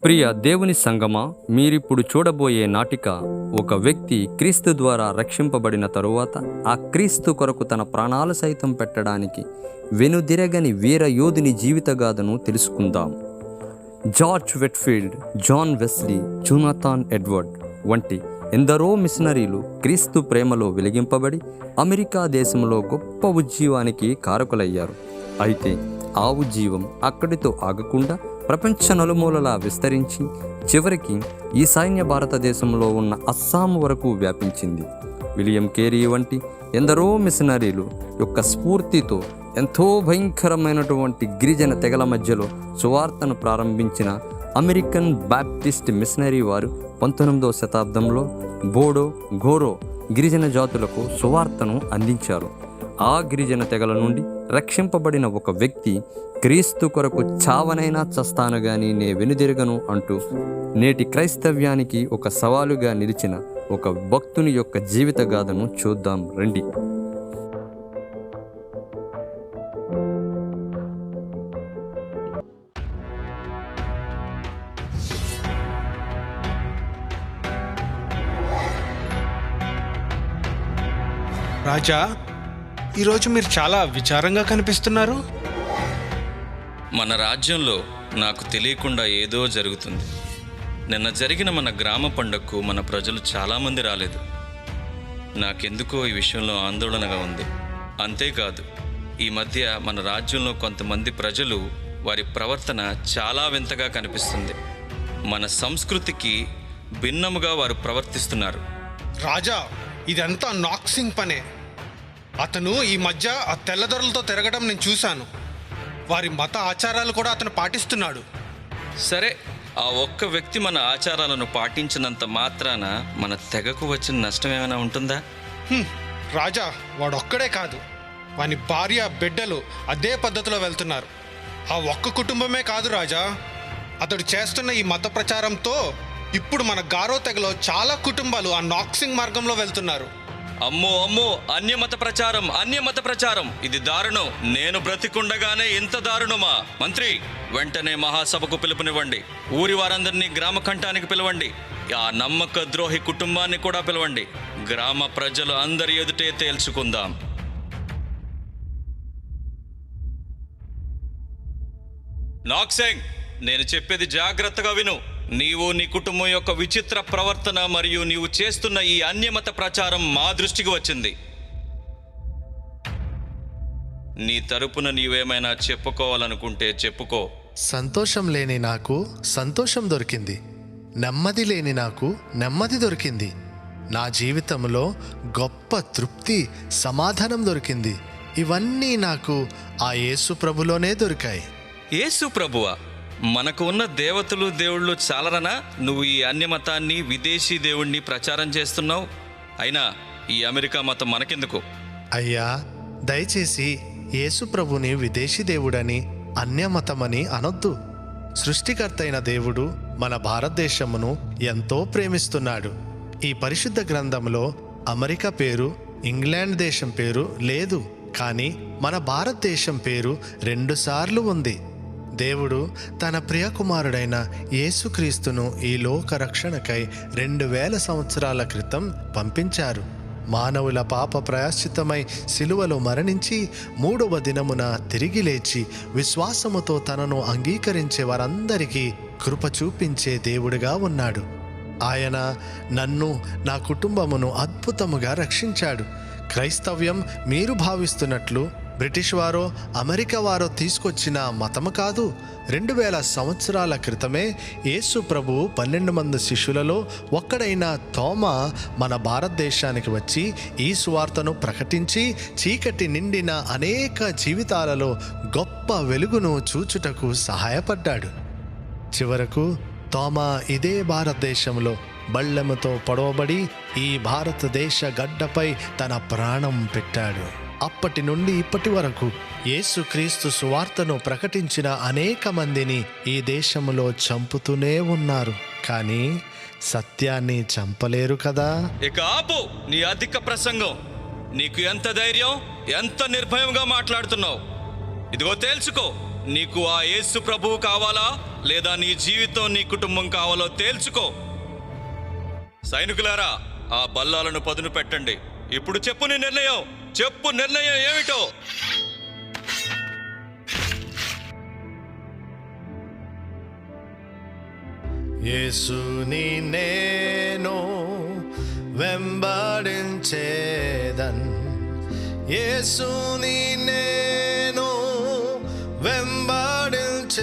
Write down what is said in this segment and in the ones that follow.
ప్రియ దేవుని సంగమా, మీరిప్పుడు చూడబోయే నాటిక ఒక వ్యక్తి క్రీస్తు ద్వారా రక్షింపబడిన తరువాత ఆ క్రీస్తు కొరకు తన ప్రాణాలు సైతం పెట్టడానికి వెనుదిరగని వీర యోధుని జీవితగాథను తెలుసుకుందాం. George Whitefield, John Wesley, Jonathan Edward వంటి ఎందరో మిషనరీలు క్రీస్తు ప్రేమలో వెలిగింపబడి అమెరికా దేశంలో గొప్ప ఉజ్జీవానికి కారకులయ్యారు. అయితే ఆ ఉజ్జీవం అక్కడితో ఆగకుండా ప్రపంచ నలుమూలలా విస్తరించి చివరికి ఈశాన్య భారతదేశంలో ఉన్న అస్సాం వరకు వ్యాపించింది. విలియం కేరీ వంటి ఎందరో మిషనరీలు యొక్క స్ఫూర్తితో ఎంతో భయంకరమైనటువంటి గిరిజన తెగల మధ్యలో సువార్తను ప్రారంభించిన అమెరికన్ బాప్టిస్ట్ మిషనరీ వారు 19వ శతాబ్దంలో బోడో, ఘోరో గిరిజన జాతులకు సువార్తను అందించారు. ఆ గిరిజన తెగల నుండి రక్షింపబడిన ఒక వ్యక్తి క్రీస్తు కొరకు చావనైనా చస్తాను గాని నే వెనుదిరగను అంటూ నేటి క్రైస్తవ్యానికి ఒక సవాలుగా నిలిచిన ఒక భక్తుని యొక్క జీవిత గాథను చూద్దాం రండి. రాజా, ఈరోజు మీరు చాలా విచారంగా కనిపిస్తున్నారు. మన రాజ్యంలో నాకు తెలియకుండా ఏదో జరుగుతుంది. నిన్న జరిగిన మన గ్రామ పండగకు మన ప్రజలు చాలామంది రాలేదు. నాకెందుకో ఈ విషయంలో ఆందోళనగా ఉంది. అంతేకాదు, ఈ మధ్య మన రాజ్యంలో కొంతమంది ప్రజలు వారి ప్రవర్తన చాలా వింతగా కనిపిస్తుంది. మన సంస్కృతికి భిన్నముగా వారు ప్రవర్తిస్తున్నారు. రాజా, ఇదంతా నాక్సింగ్ పనే. అతను ఈ మధ్య ఆ తెల్లదొరలతో తిరగడం నేను చూశాను. వారి మత ఆచారాలు కూడా అతను పాటిస్తున్నాడు. సరే, ఆ ఒక్క వ్యక్తి మన ఆచారాలను పాటించినంత మాత్రాన మన తెగకు వచ్చిన నష్టం ఏమైనా ఉంటుందా? రాజా, వాడొక్కడే కాదు, వాని భార్య, బిడ్డలు అదే పద్ధతిలో వెళ్తున్నారు. ఆ ఒక్క కుటుంబమే కాదు రాజా, అతడు చేస్తున్న ఈ మత ప్రచారంతో ఇప్పుడు మన గారో తెగలో చాలా కుటుంబాలు ఆ నాక్సింగ్ మార్గంలో వెళ్తున్నారు. అమ్మో అమ్మో, అన్యమత ప్రచారం, ఇది దారుణం. నేను బ్రతికుండగానే ఇంత దారుణమా? మంత్రి, వెంటనే మహాసభకు పిలుపునివ్వండి. ఊరి వారందరినీ గ్రామ కంఠానికి పిలవండి. ఆ నమ్మక ద్రోహి కుటుంబాన్ని కూడా పిలవండి. గ్రామ ప్రజలు అందరి ఎదుటే తేల్చుకుందాం. నాక్సింగ్, నేను చెప్పేది జాగ్రత్తగా విను. నీవు, నీ కుటుంబం యొక్క విచిత్ర ప్రవర్తన మరియు నీవు చేస్తున్న ఈ అన్యమత ప్రచారం మా దృష్టికి వచ్చింది. నీ తరపున నీవేమైనా చెప్పుకోవాలనుకుంటే చెప్పుకో. సంతోషం లేని నాకు సంతోషం దొరికింది, నెమ్మది లేని నాకు నెమ్మది దొరికింది. నా జీవితంలో గొప్ప తృప్తి, సమాధానం దొరికింది. ఇవన్నీ నాకు ఆ యేసు ప్రభులోనే దొరికాయి. యేసు ప్రభువా? మనకు ఉన్న దేవతలు, దేవుళ్ళు చాలరనా నువ్వు ఈ అన్యమతాన్ని, విదేశీ దేవుణ్ణి ప్రచారం చేస్తున్నావు? అయినా ఈ అమెరికా మతం మనకెందుకు? అయ్యా, దయచేసి యేసు ప్రభుని విదేశీ దేవుడని, అన్యమతమని అనొద్దు. సృష్టికర్త అయిన దేవుడు మన భారతదేశమును ఎంతో ప్రేమిస్తున్నాడు. ఈ పరిశుద్ధ గ్రంథంలో అమెరికా పేరు, ఇంగ్లాండ్ దేశం పేరు లేదు, కానీ మన భారతదేశం పేరు 2 సార్లు ఉంది. దేవుడు తన ప్రియకుమారుడైన యేసుక్రీస్తును ఈ లోక రక్షణకై 2000 సంవత్సరాల క్రితం పంపించారు. మానవుల పాప ప్రాయశ్చిత్తమై సిలువలో మరణించి 3వ దినమున తిరిగి లేచి విశ్వాసముతో తనను అంగీకరించే వారందరికీ కృప చూపించే దేవుడిగా ఉన్నాడు. ఆయన నన్ను, నా కుటుంబమును అద్భుతముగా రక్షించాడు. క్రైస్తవ్యం మీరు భావిస్తున్నట్లు బ్రిటిష్ వారో, అమెరికా వారో తీసుకొచ్చిన మతము కాదు. 2000 సంవత్సరాల క్రితమే యేసు ప్రభు 12 మంది శిష్యులలో ఒక్కడైన తోమా మన భారతదేశానికి వచ్చి ఈ సువార్తను ప్రకటించి చీకటి నిండిన అనేక జీవితాలలో గొప్ప వెలుగును చూచుటకు సహాయపడ్డాడు. చివరకు తోమా ఇదే భారతదేశంలో బళ్ళెముతో పొడవబడి ఈ భారతదేశ గడ్డపై తన ప్రాణం పెట్టాడు. అప్పటి నుండి ఇప్పటి వరకు యేసుక్రీస్తు సువార్తను ప్రకటించిన అనేక మందిని ఈ దేశంలో చంపుతూనే ఉన్నారు, కానీ సత్యాన్ని చంపలేరు కదా. ఇక ఆపు నీ అధిక ప్రసంగం. నీకు ఎంత ధైర్యం, ఎంత నిర్భయంగా మాట్లాడుతున్నావు? ఇదిగో తేల్చుకో, నీకు ఆ యేసు ప్రభువు కావాలా లేదా నీ జీవితం నీ కుటుంబం కావాలో తేల్చుకో. సైనికులారా, ఆ బల్లాలను పదును పెట్టండి. ఇప్పుడు చెప్పు నీ నిర్ణయం. చెప్పు, నిర్ణయం ఏమిటో? యేసుని నేను వెంబడించేదన్, యేసుని నేను వెంబడించేదన్,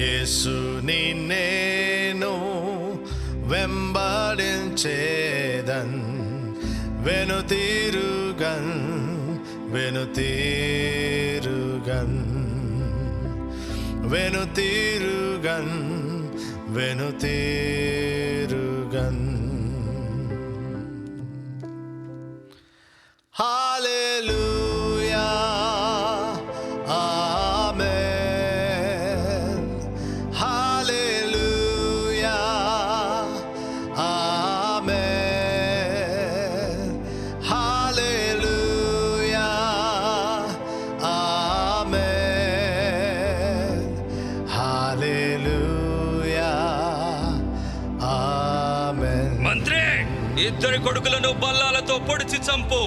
యేసుని నేను వెంబడించేదన్, వెనుతిరుగన్ వెనుతిరుగన్ వెనుతిరుగన్ వెనుతిరుగన్. హల్లెలూయా, ఆమేన్. హల్లెలూయా, ఆమేన్. హల్లెలూయా, ఆమేన్. హల్లెలూయా, ఆమేన్. మంత్రి, ఇద్దరి కొడుకులను బల్లాలతో పొడిచి చంపు.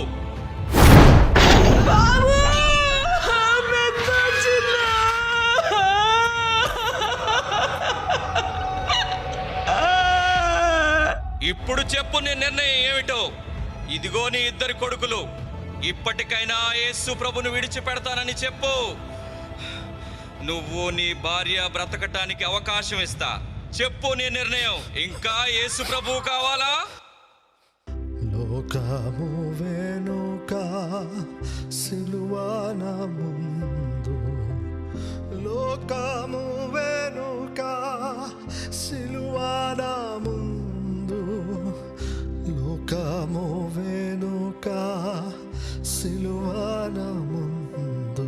ఇప్పుడు చెప్పు నీ నిర్ణయం ఏమిటో? ఇదిగో నీ ఇద్దరి కొడుకులు. ఇప్పటికైనా యేసు ప్రభును విడిచిపెడతానని చెప్పు. నువ్వు నీ భార్య బ్రతకటానికి అవకాశం ఇస్తా. చెప్పు నీ నిర్ణయం. ఇంకా యేసు ప్రభువు కావాలా? లోకము వెనుక సిలువన ముందు, లోకము వెనుక సిలువన ముందు, లోకము వెనుక సిలువన ముందు,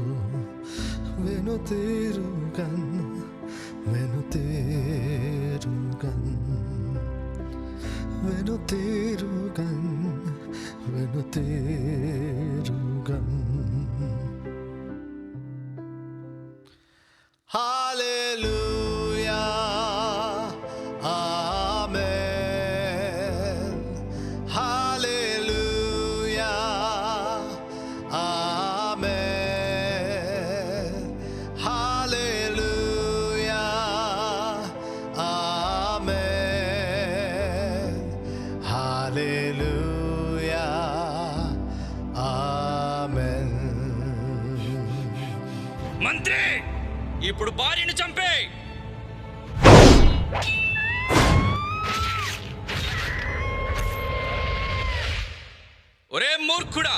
వెనుతిరుగన్ వెనుతిరుగన్ వెనుతిరుగన్ వెనుతిరుగన్. హల్లెలూయా, ఆమేన్. హల్లెలూయా, ఆమేన్. హల్లెలూయా, ఆమేన్. హల్లెలూయా, ఆమేన్. మంత్రి, ఇప్పుడు భార్యను చంపే. ఒరే మూర్ఖుడా,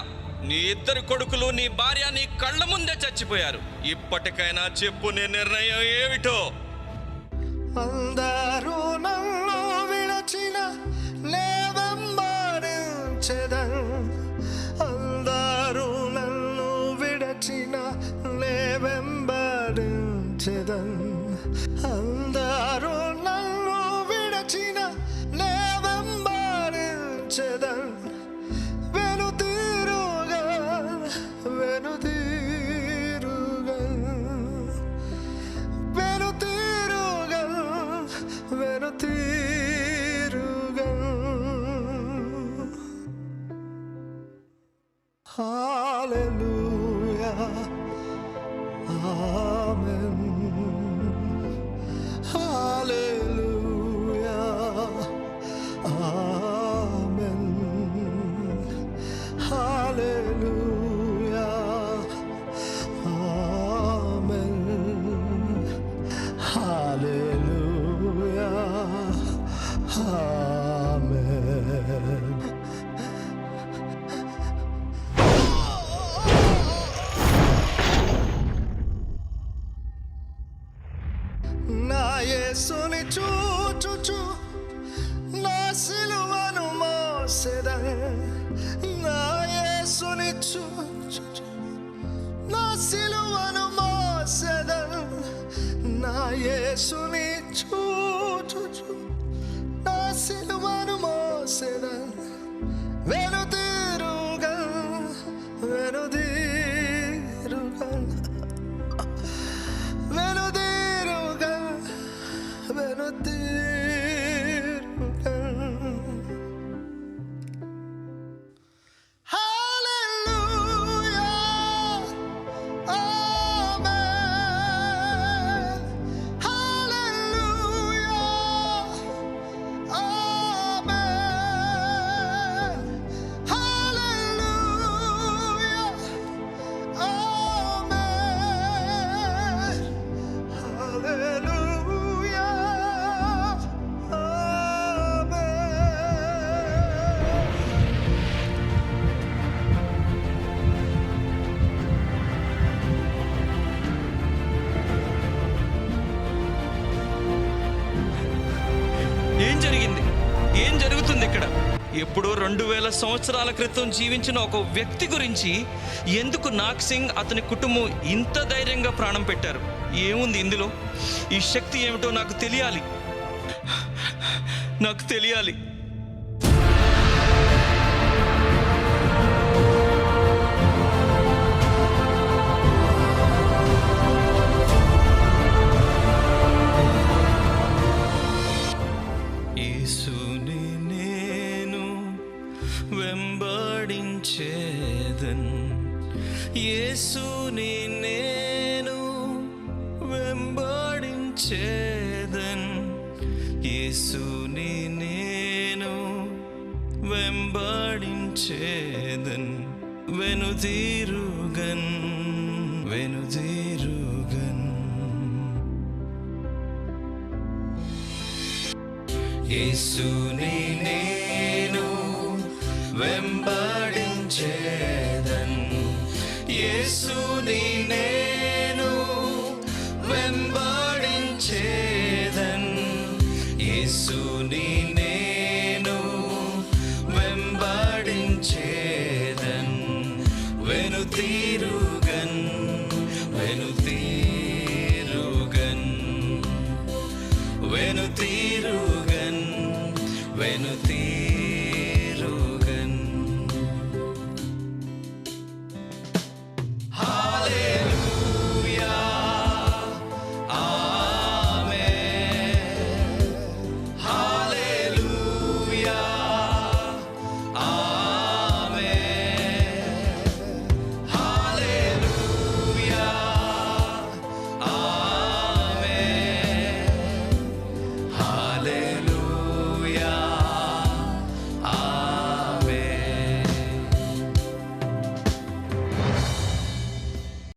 నీ ఇద్దరు కొడుకులు నీ భార్య నీ కళ్ళ ముందే చచ్చిపోయారు. ఇప్పటికైనా చెప్పు నీ నిర్ణయం ఏమిటో? అందరూ నన్ను విడచిన లేవెంబడించెదన్, అందరూ నన్ను విడచిన లేవెంబడించెదన్, అందరూ నన్ను విడచిన లేవెంబడించెదన్, వెనుతిరుగన్ వెనుతిరుగన్ వెనుతిరుగన్ వెనుతిరుగన్. హల్లెలూయా, ఆమేన్. హల్లెలూయా, ఆమేన్. హల్లెలూయా, ఆమేన్. హల్లెలూయా, ఆమేన్. నా యేసుని చూచుచు నా సిలువను మోసెదన్, నా యేసుని చూచుచు నా సిలువను మోసెదన్, నా యేసుని చూచుచు నా సిలువను మోసెదన్, వెనుతిరుగన్ వెనుతిరుగన్ ఏం జరిగింది? ఏం జరుగుతుంది ఇక్కడ? ఎప్పుడో 2000 సంవత్సరాల క్రితం జీవించిన ఒక వ్యక్తి గురించి ఎందుకు నాగ్ సింగ్ అతని కుటుంబం ఇంత ధైర్యంగా ప్రాణం పెట్టారు? ఏముంది ఇందులో? ఈ శక్తి ఏమిటో నాకు తెలియాలి. నాకు తెలియాలి. యేసుని నేను వెంబడించేదన్, యేసుని నేను వెంబడించేదన్, యేసుని నేను వెంబడించేదన్, వెనుదిరుగన్ వెనుదిరుగన్. యేసుని నేను వెంబడించేదన్, యేసుని నేను వెంబడించేదన్, యేసుని